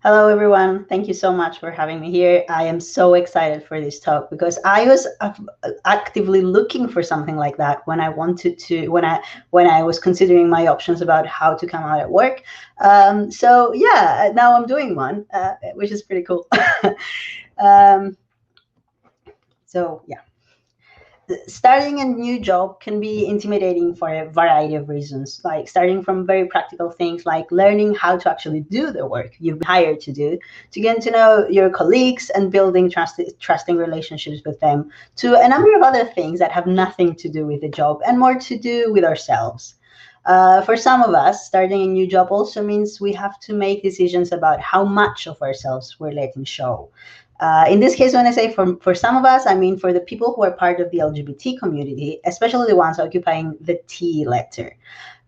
Hello, everyone. Thank you so much for having me here. I am so excited for this talk because I was actively looking for something like that when I wanted to, when I was considering my options about how to come out at work. So yeah, now I'm doing one, which is pretty cool. um, so yeah. Starting a new job can be intimidating for a variety of reasons, like starting from very practical things like learning how to actually do the work you've been hired to do, to getting to know your colleagues and building trusting relationships with them, to a number of other things that have nothing to do with the job and more to do with ourselves. For some of us, starting a new job also means we have to make decisions about how much of ourselves we're letting show. In this case, when I say for some of us, I mean for the people who are part of the LGBT community, especially the ones occupying the T letter.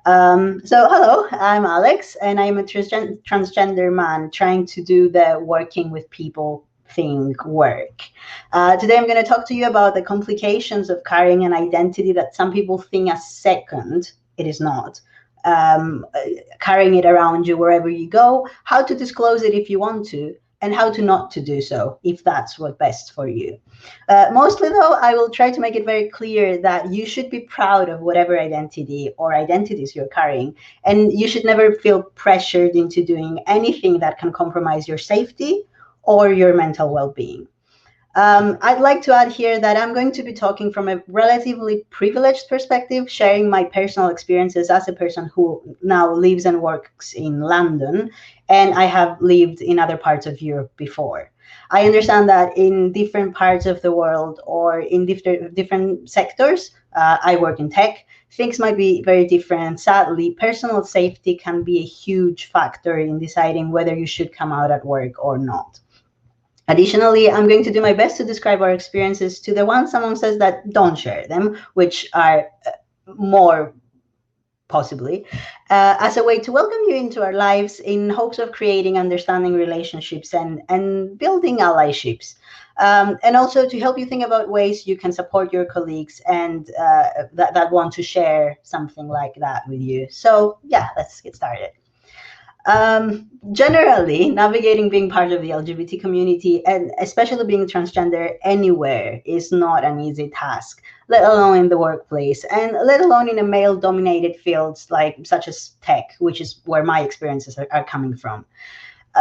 So, hello, I'm Alex, and I'm a transgender man trying to do the working with people thing work. Today, I'm going to talk to you about the complications of carrying an identity that some people think as second. It is not. Um, Carrying it around you wherever you go, how to disclose it if you want to, and how to not to do so if that's what best for you. Mostly though, I will try to make it very clear that you should be proud of whatever identity or identities you're carrying, and you should never feel pressured into doing anything that can compromise your safety or your mental well-being. I'd like to add here that I'm going to be talking from a relatively privileged perspective, sharing my personal experiences as a person who now lives and works in London, and I have lived in other parts of Europe before. I understand that in different parts of the world or in different sectors, I work in tech, things might be very different. Sadly, personal safety can be a huge factor in deciding whether you should come out at work or not. Additionally, I'm going to do my best to describe our experiences to the ones amongst us that don't share them, which are more possibly, as a way to welcome you into our lives in hopes of creating understanding relationships and building allyships. And also to help you think about ways you can support your colleagues and that want to share something like that with you. So yeah, let's get started. Generally, navigating being part of the LGBT community and especially being transgender anywhere is not an easy task, let alone in the workplace and let alone in a male dominated fields like such as tech, which is where my experiences are coming from.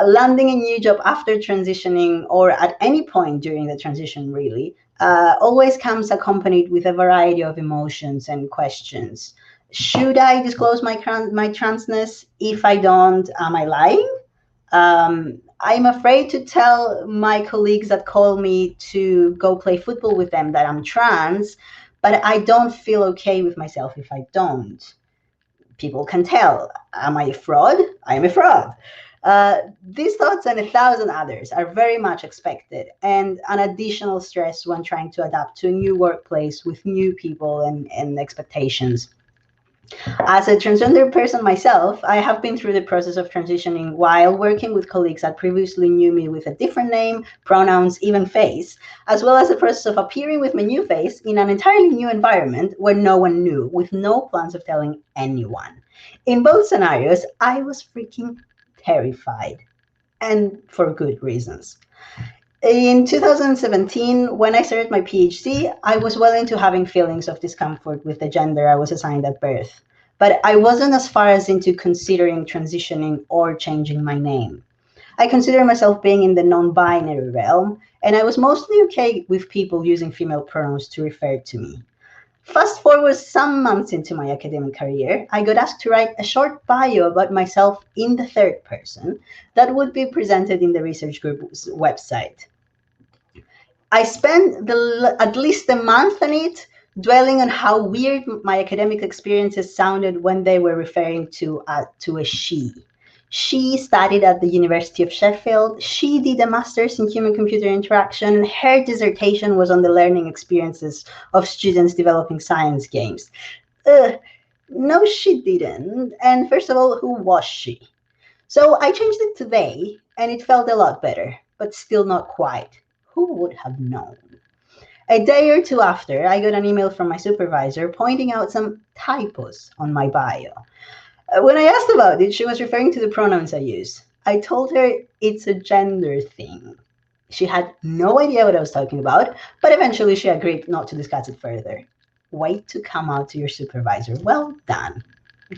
Landing a new job after transitioning or at any point during the transition really always comes accompanied with a variety of emotions and questions. Should I disclose my transness? If I don't, am I lying? I'm afraid to tell my colleagues that call me to go play football with them that I'm trans, but I don't feel okay with myself if I don't. People can tell. Am I a fraud? I am a fraud. These thoughts and a thousand others are very much expected and an additional stress when trying to adapt to a new workplace with new people and expectations. As a transgender person myself, I have been through the process of transitioning while working with colleagues that previously knew me with a different name, pronouns, even face, as well as the process of appearing with my new face in an entirely new environment where no one knew, with no plans of telling anyone. In both scenarios, I was freaking terrified, and for good reasons. In 2017, when I started my PhD, I was well into having feelings of discomfort with the gender I was assigned at birth. But I wasn't as far as into considering transitioning or changing my name. I consider myself being in the non binary realm, and I was mostly okay with people using female pronouns to refer to me. Fast forward some months into my academic career, I got asked to write a short bio about myself in the third person that would be presented in the research group's website. I spent at least a month on it, dwelling on how weird my academic experiences sounded when they were referring to a she. She studied at the University of Sheffield. She did a master's in human-computer interaction, and her dissertation was on the learning experiences of students developing science games. No, she didn't. And first of all, who was she? So I changed it to they, and it felt a lot better, but still not quite. Who would have known? A day or two after, I got an email from my supervisor pointing out some typos on my bio. When I asked about it, she was referring to the pronouns I use. I told her it's a gender thing. She had no idea what I was talking about, but eventually she agreed not to discuss it further. Wait to come out to your supervisor. Well done.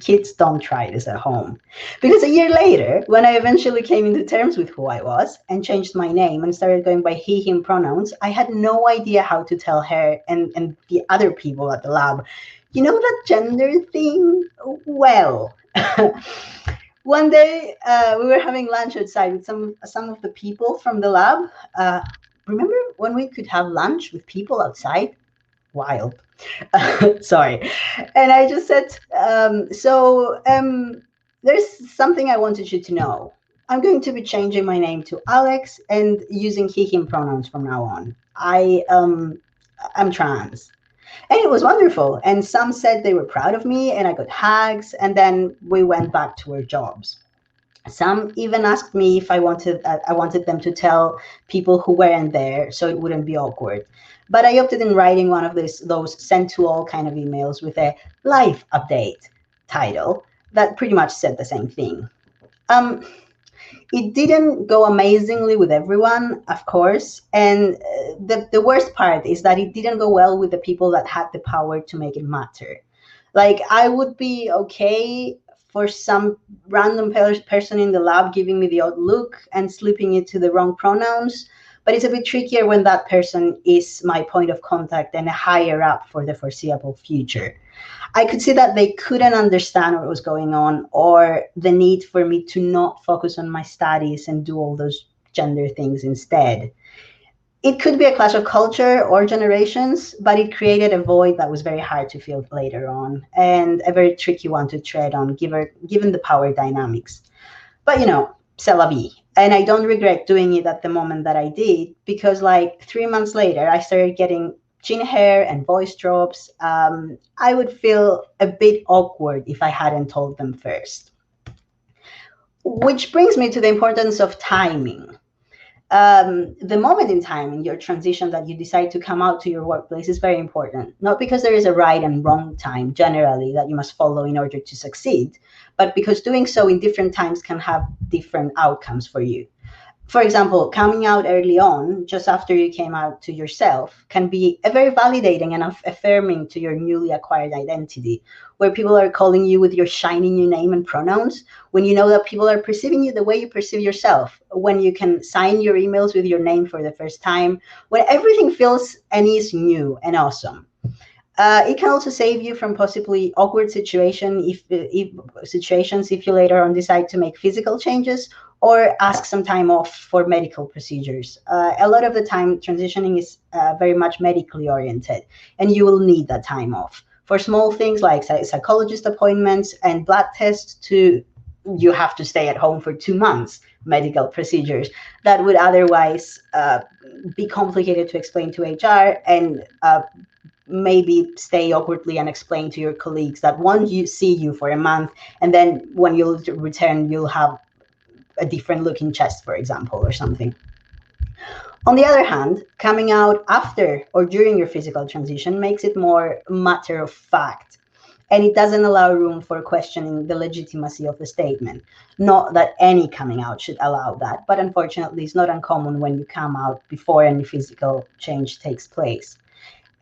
Kids don't try this at home. Because a year later, when I eventually came into terms with who I was and changed my name and started going by he, him pronouns, I had no idea how to tell her and the other people at the lab, you know that gender thing? Well, one day we were having lunch outside with some of the people from the lab. Remember when we could have lunch with people outside? Wild. Sorry. And I just said, there's something I wanted you to know. I'm going to be changing my name to Alex and using he, him pronouns from now on. I'm trans. And it was wonderful. And some said they were proud of me, and I got hugs, and then we went back to our jobs. Some even asked me if I wanted them to tell people who weren't there, so it wouldn't be awkward. But I opted in writing one of those sent to all kind of emails with a life update title that pretty much said the same thing. Um, it didn't go amazingly with everyone, of course, and the worst part is that it didn't go well with the people that had the power to make it matter. Like, I would be okay for some random person in the lab giving me the odd look and slipping it to the wrong pronouns, but it's a bit trickier when that person is my point of contact and a higher up for the foreseeable future. I could see that they couldn't understand what was going on, or the need for me to not focus on my studies and do all those gender things instead. It could be a clash of culture or generations, but it created a void that was very hard to fill later on, and a very tricky one to tread on given the power dynamics. But c'est la vie. And I don't regret doing it at the moment that I did, because like 3 months later, I started getting chin hair and voice drops. I would feel a bit awkward if I hadn't told them first. Which brings me to the importance of timing. The moment in time in your transition that you decide to come out to your workplace is very important. Not because there is a right and wrong time generally that you must follow in order to succeed, but because doing so in different times can have different outcomes for you. For example, coming out early on, just after you came out to yourself, can be a very validating and affirming to your newly acquired identity, where people are calling you with your shiny new name and pronouns, when you know that people are perceiving you the way you perceive yourself, when you can sign your emails with your name for the first time, when everything feels and is new and awesome. It can also save you from possibly awkward situations if you later on decide to make physical changes or ask some time off for medical procedures. A lot of the time, transitioning is very much medically oriented, and you will need that time off. For small things like psychologist appointments and blood tests, you have to stay at home for 2 months, medical procedures that would otherwise be complicated to explain to HR, and maybe stay awkwardly and explain to your colleagues that won't see you for a month, and then when you'll return, you'll have a different looking chest, for example, or something. On the other hand, coming out after or during your physical transition makes it more matter of fact, and it doesn't allow room for questioning the legitimacy of the statement. Not that any coming out should allow that, but unfortunately, it's not uncommon when you come out before any physical change takes place.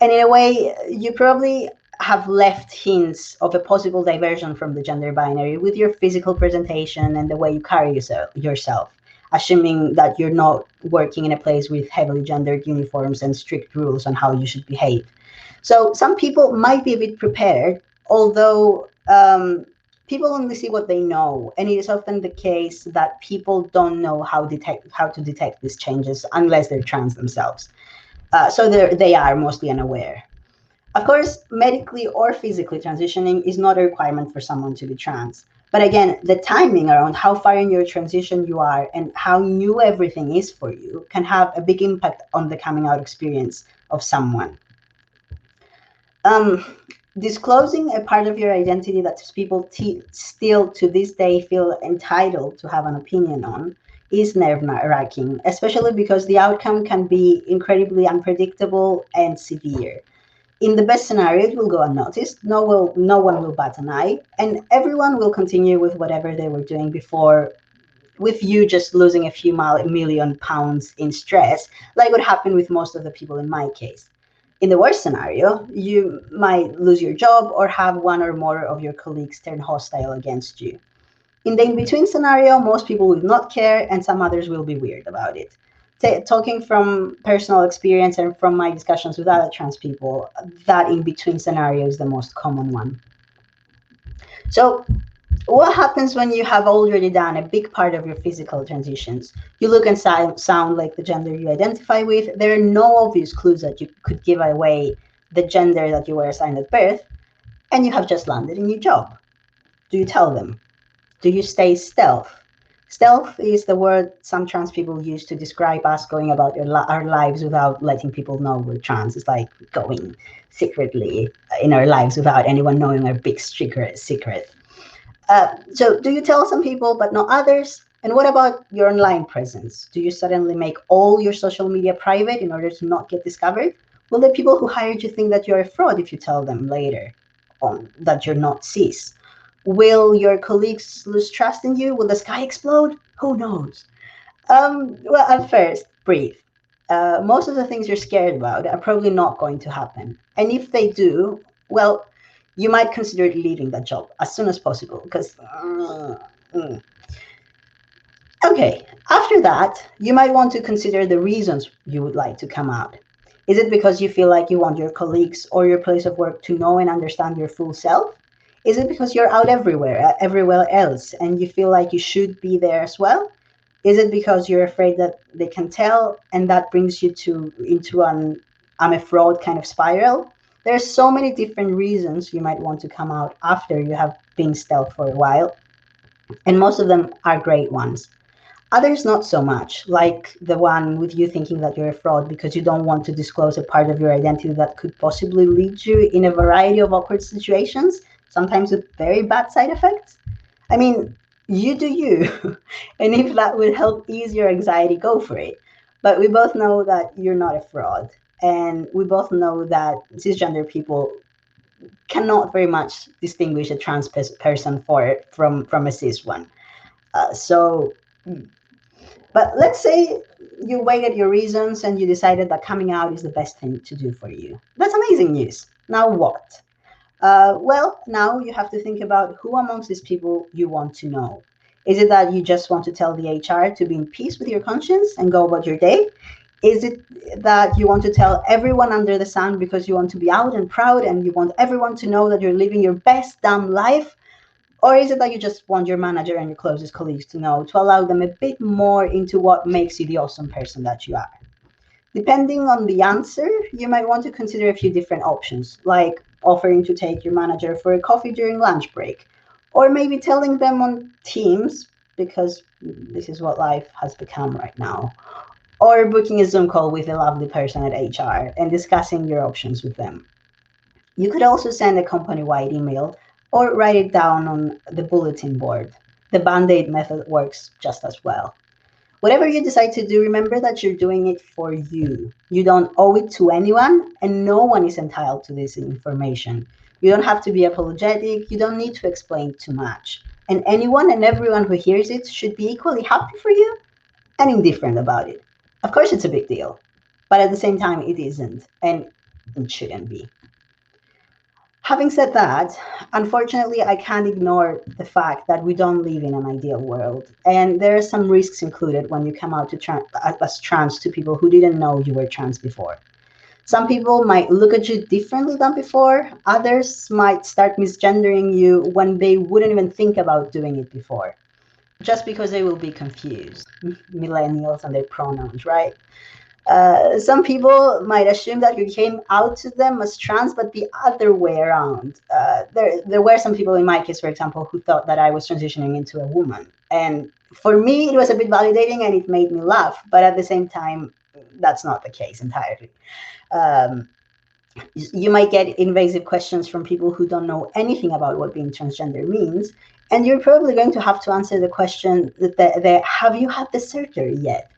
And in a way, you probably have left hints of a possible diversion from the gender binary with your physical presentation and the way you carry yourself, assuming that you're not working in a place with heavily gendered uniforms and strict rules on how you should behave. So some people might be a bit prepared, although people only see what they know, and it is often the case that people don't know how to detect these changes unless they're trans themselves. So they are mostly unaware. Of course, medically or physically transitioning is not a requirement for someone to be trans. But again, the timing around how far in your transition you are and how new everything is for you can have a big impact on the coming out experience of someone. Disclosing a part of your identity that people still to this day feel entitled to have an opinion on is nerve-wracking, especially because the outcome can be incredibly unpredictable and severe. In the best scenario, it will go unnoticed. No one will bat an eye, and everyone will continue with whatever they were doing before, with you just losing a few million pounds in stress, like what happened with most of the people in my case. In the worst scenario, you might lose your job or have one or more of your colleagues turn hostile against you. In the in-between scenario, most people will not care and some others will be weird about it. Talking from personal experience and from my discussions with other trans people, that in-between scenario is the most common one. So what happens when you have already done a big part of your physical transitions? You look and sound like the gender you identify with. There are no obvious clues that you could give away the gender that you were assigned at birth, and you have just landed a new job. Do you tell them? Do you stay stealth? Stealth is the word some trans people use to describe us going about our lives without letting people know we're trans. It's like going secretly in our lives without anyone knowing our big secret. So do you tell some people but not others? And what about your online presence? Do you suddenly make all your social media private in order to not get discovered? Will the people who hired you think that you're a fraud if you tell them later on that you're not cis? Will your colleagues lose trust in you? Will the sky explode? Who knows? Well, at first, breathe. Most of the things you're scared about are probably not going to happen. And if they do, well, you might consider leaving that job as soon as possible because Okay, after that, you might want to consider the reasons you would like to come out. Is it because you feel like you want your colleagues or your place of work to know and understand your full self? Is it because you're out everywhere else, and you feel like you should be there as well? Is it because you're afraid that they can tell and that brings you into an I'm a fraud kind of spiral? There are so many different reasons you might want to come out after you have been stealth for a while, and most of them are great ones. Others not so much, like the one with you thinking that you're a fraud because you don't want to disclose a part of your identity that could possibly lead you in a variety of awkward situations, sometimes with very bad side effects. I mean, you do you. And if that would help ease your anxiety, go for it. But we both know that you're not a fraud. And we both know that cisgender people cannot very much distinguish a trans person from a cis one. But let's say you weighed your reasons and you decided that coming out is the best thing to do for you. That's amazing news. Now what? Well, now you have to think about who amongst these people you want to know. Is it that you just want to tell the HR to be in peace with your conscience and go about your day? Is it that you want to tell everyone under the sun because you want to be out and proud and you want everyone to know that you're living your best damn life? Or is it that you just want your manager and your closest colleagues to know, to allow them a bit more into what makes you the awesome person that you are? Depending on the answer, you might want to consider a few different options, like offering to take your manager for a coffee during lunch break, or maybe telling them on Teams, because this is what life has become right now, or booking a Zoom call with a lovely person at HR and discussing your options with them. You could also send a company-wide email or write it down on the bulletin board. The Band-Aid method works just as well. Whatever you decide to do, remember that you're doing it for you. You don't owe it to anyone, and no one is entitled to this information. You don't have to be apologetic. You don't need to explain too much. And anyone and everyone who hears it should be equally happy for you and indifferent about it. Of course, it's a big deal, but at the same time, it isn't, and it shouldn't be. Having said that, unfortunately, I can't ignore the fact that we don't live in an ideal world, and there are some risks included when you come out as trans to people who didn't know you were trans before. Some people might look at you differently than before. Others might start misgendering you when they wouldn't even think about doing it before, just because they will be confused. Millennials and their pronouns, right? Some people might assume that you came out to them as trans, but the other way around. There were some people in my case, for example, who thought that I was transitioning into a woman. And for me, it was a bit validating and it made me laugh. But at the same time, that's not the case entirely. You might get invasive questions from people who don't know anything about what being transgender means. And you're probably going to have to answer the question that have you had the surgery yet?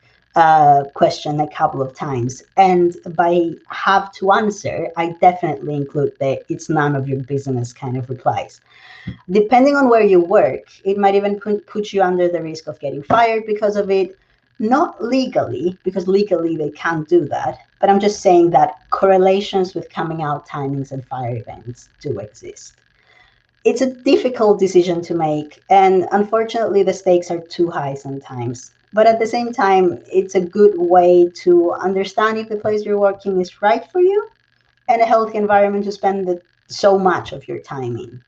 question a couple of times. And by have to answer, I definitely include the it's none of your business kind of replies. Depending on where you work, it might even put you under the risk of getting fired because of it. Not legally, because legally they can't do that. But I'm just saying that correlations with coming out timings and fire events do exist. It's a difficult decision to make, and unfortunately, the stakes are too high sometimes. But at the same time, it's a good way to understand if the place you're working is right for you and a healthy environment to spend so much of your time in.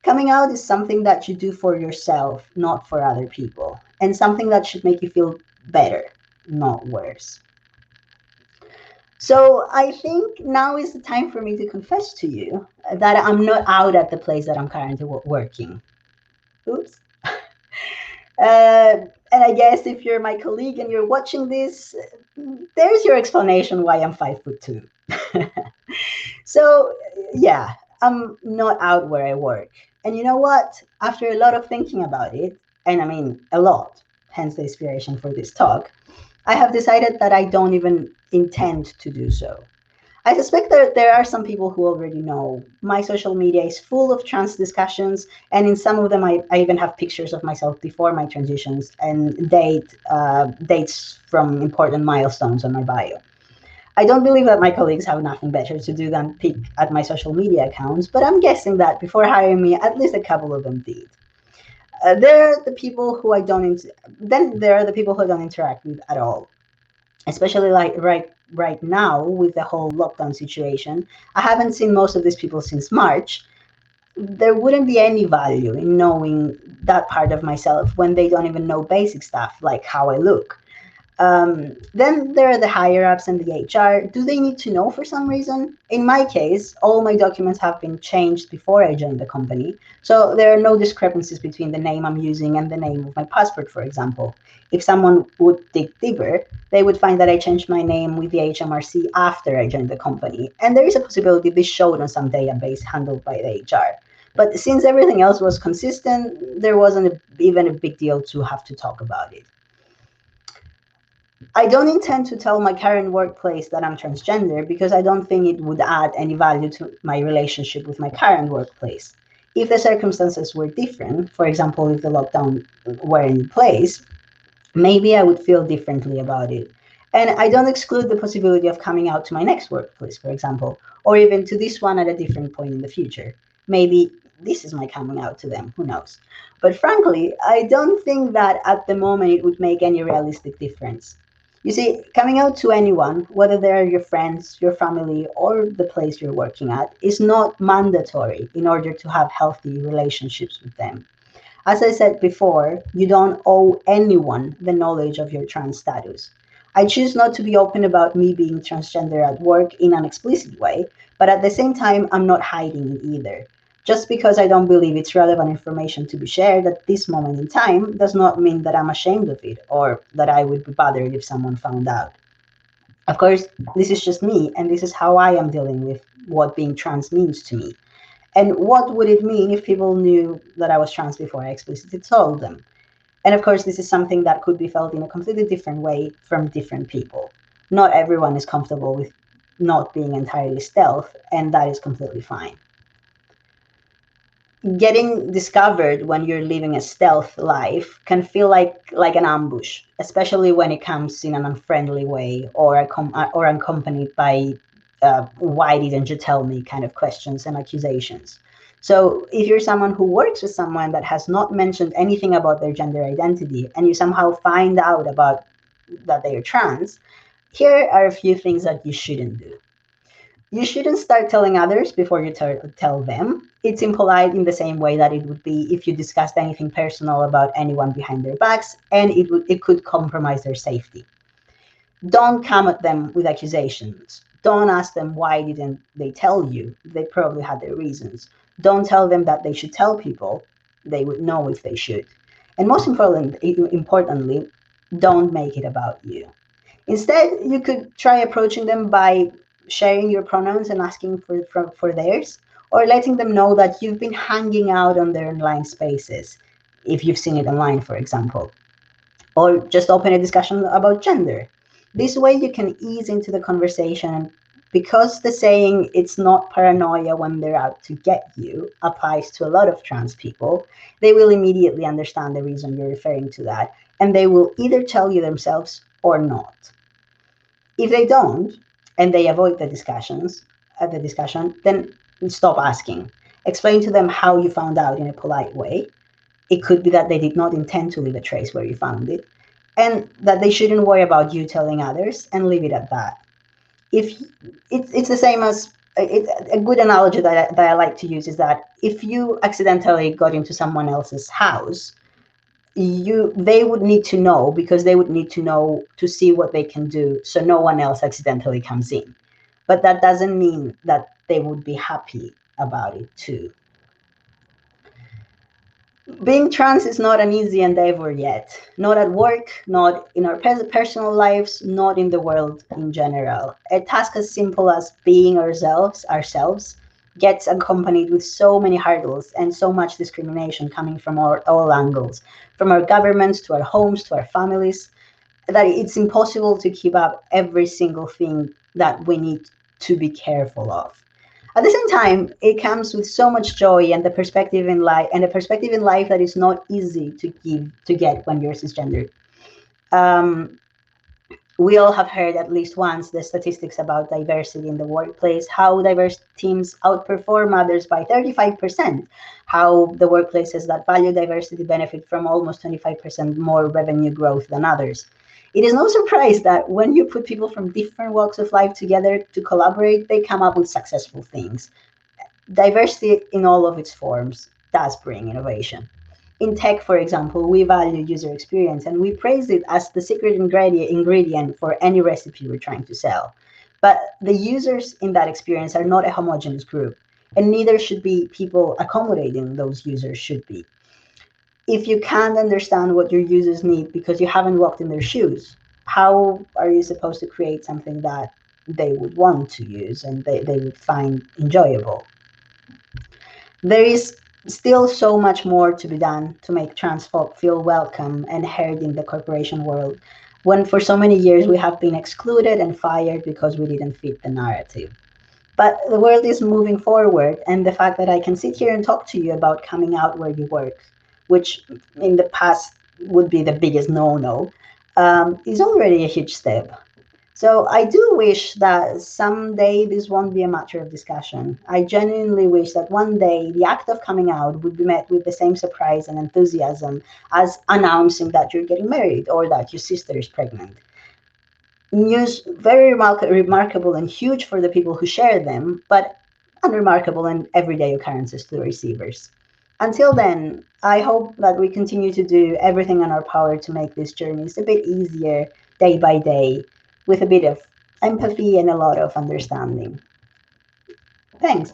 Coming out is something that you do for yourself, not for other people, and something that should make you feel better, not worse. So I think now is the time for me to confess to you that I'm not out at the place that I'm currently working. Oops. And I guess if you're my colleague and you're watching this, there's your explanation why I'm 5'2". So yeah, I'm not out where I work. And you know what? After a lot of thinking about it, and I mean a lot, hence the inspiration for this talk, I have decided that I don't even intend to do so. I suspect that there are some people who already know. My social media is full of trans discussions, and in some of them, I even have pictures of myself before my transitions and dates from important milestones on my bio. I don't believe that my colleagues have nothing better to do than peek at my social media accounts, but I'm guessing that before hiring me, at least a couple of them did. There are the people who I don't. Then there are the people who I don't interact with at all, especially like right now with the whole lockdown situation. I haven't seen most of these people since March. There wouldn't be any value in knowing that part of myself when they don't even know basic stuff like how I look. Then there are the higher ups and the HR. Do they need to know for some reason? In my case, all my documents have been changed before I joined the company, so there are no discrepancies between the name I'm using and the name of my passport, for example. If someone would dig deeper, they would find that I changed my name with the HMRC after I joined the company, and there is a possibility this showed on some database handled by the HR. But since everything else was consistent, there wasn't even a big deal to have to talk about it. I don't intend to tell my current workplace that I'm transgender because I don't think it would add any value to my relationship with my current workplace. If the circumstances were different, for example, if the lockdown were in place, maybe I would feel differently about it. And I don't exclude the possibility of coming out to my next workplace, for example, or even to this one at a different point in the future. Maybe this is my coming out to them, who knows? But frankly, I don't think that at the moment it would make any realistic difference. You see, coming out to anyone, whether they're your friends, your family, or the place you're working at, is not mandatory in order to have healthy relationships with them. As I said before, you don't owe anyone the knowledge of your trans status. I choose not to be open about me being transgender at work in an explicit way, but at the same time, I'm not hiding it either. Just because I don't believe it's relevant information to be shared at this moment in time does not mean that I'm ashamed of it or that I would be bothered if someone found out. Of course, this is just me, and this is how I am dealing with what being trans means to me. And what would it mean if people knew that I was trans before I explicitly told them? And of course, this is something that could be felt in a completely different way from different people. Not everyone is comfortable with not being entirely stealth, and that is completely fine. Getting discovered when you're living a stealth life can feel like an ambush, especially when it comes in an unfriendly way or accompanied by why didn't you tell me kind of questions and accusations. So if you're someone who works with someone that has not mentioned anything about their gender identity and you somehow find out about that they are trans, here are a few things that you shouldn't do. You shouldn't start telling others before you tell them. It's impolite in the same way that it would be if you discussed anything personal about anyone behind their backs, and it could compromise their safety. Don't come at them with accusations. Don't ask them why didn't they tell you. They probably had their reasons. Don't tell them that they should tell people. They would know if they should. And most importantly, don't make it about you. Instead, you could try approaching them by sharing your pronouns and asking for theirs, or letting them know that you've been hanging out on their online spaces, if you've seen it online, for example. or just open a discussion about gender. This way you can ease into the conversation, because the saying "it's not paranoia when they're out to get you" applies to a lot of trans people. They will immediately understand the reason you're referring to that, and they will either tell you themselves or not. If they don't, and they avoid the discussion, then stop asking. Explain to them how you found out in a polite way. It could be that they did not intend to leave a trace where you found it, and that they shouldn't worry about you telling others, and leave it at that. If it's the same as a good analogy that I like to use is that if you accidentally got into someone else's house, they would need to know, because they would need to know to see what they can do so no one else accidentally comes in. But that doesn't mean that they would be happy about it too. Being trans is not an easy endeavor yet, not at work, not in our personal lives, not in the world in general. A task as simple as being ourselves gets accompanied with so many hurdles and so much discrimination coming from all angles, from our governments to our homes to our families, that it's impossible to keep up every single thing that we need to be careful of. At the same time, it comes with so much joy and the perspective in life, that is not easy to get when you're cisgendered. Um, we all have heard at least once the statistics about diversity in the workplace, how diverse teams outperform others by 35%, how the workplaces that value diversity benefit from almost 25% more revenue growth than others. It is no surprise that when you put people from different walks of life together to collaborate, they come up with successful things. Diversity in all of its forms does bring innovation. In tech, for example, we value user experience and we praise it as the secret ingredient for any recipe we're trying to sell. But the users in that experience are not a homogeneous group, and neither should be people accommodating those users should be. If you can't understand what your users need because you haven't walked in their shoes, how are you supposed to create something that they would want to use and they would find enjoyable? There is still so much more to be done to make trans folk feel welcome and heard in the corporation world, when for so many years we have been excluded and fired because we didn't fit the narrative. But the world is moving forward, and the fact that I can sit here and talk to you about coming out where you work, which in the past would be the biggest no-no, is already a huge step. So I do wish that someday this won't be a matter of discussion. I genuinely wish that one day the act of coming out would be met with the same surprise and enthusiasm as announcing that you're getting married or that your sister is pregnant. News very remarkable and huge for the people who share them, but unremarkable and everyday occurrences to the receivers. Until then, I hope that we continue to do everything in our power to make these journeys a bit easier day by day, with a bit of empathy and a lot of understanding. Thanks.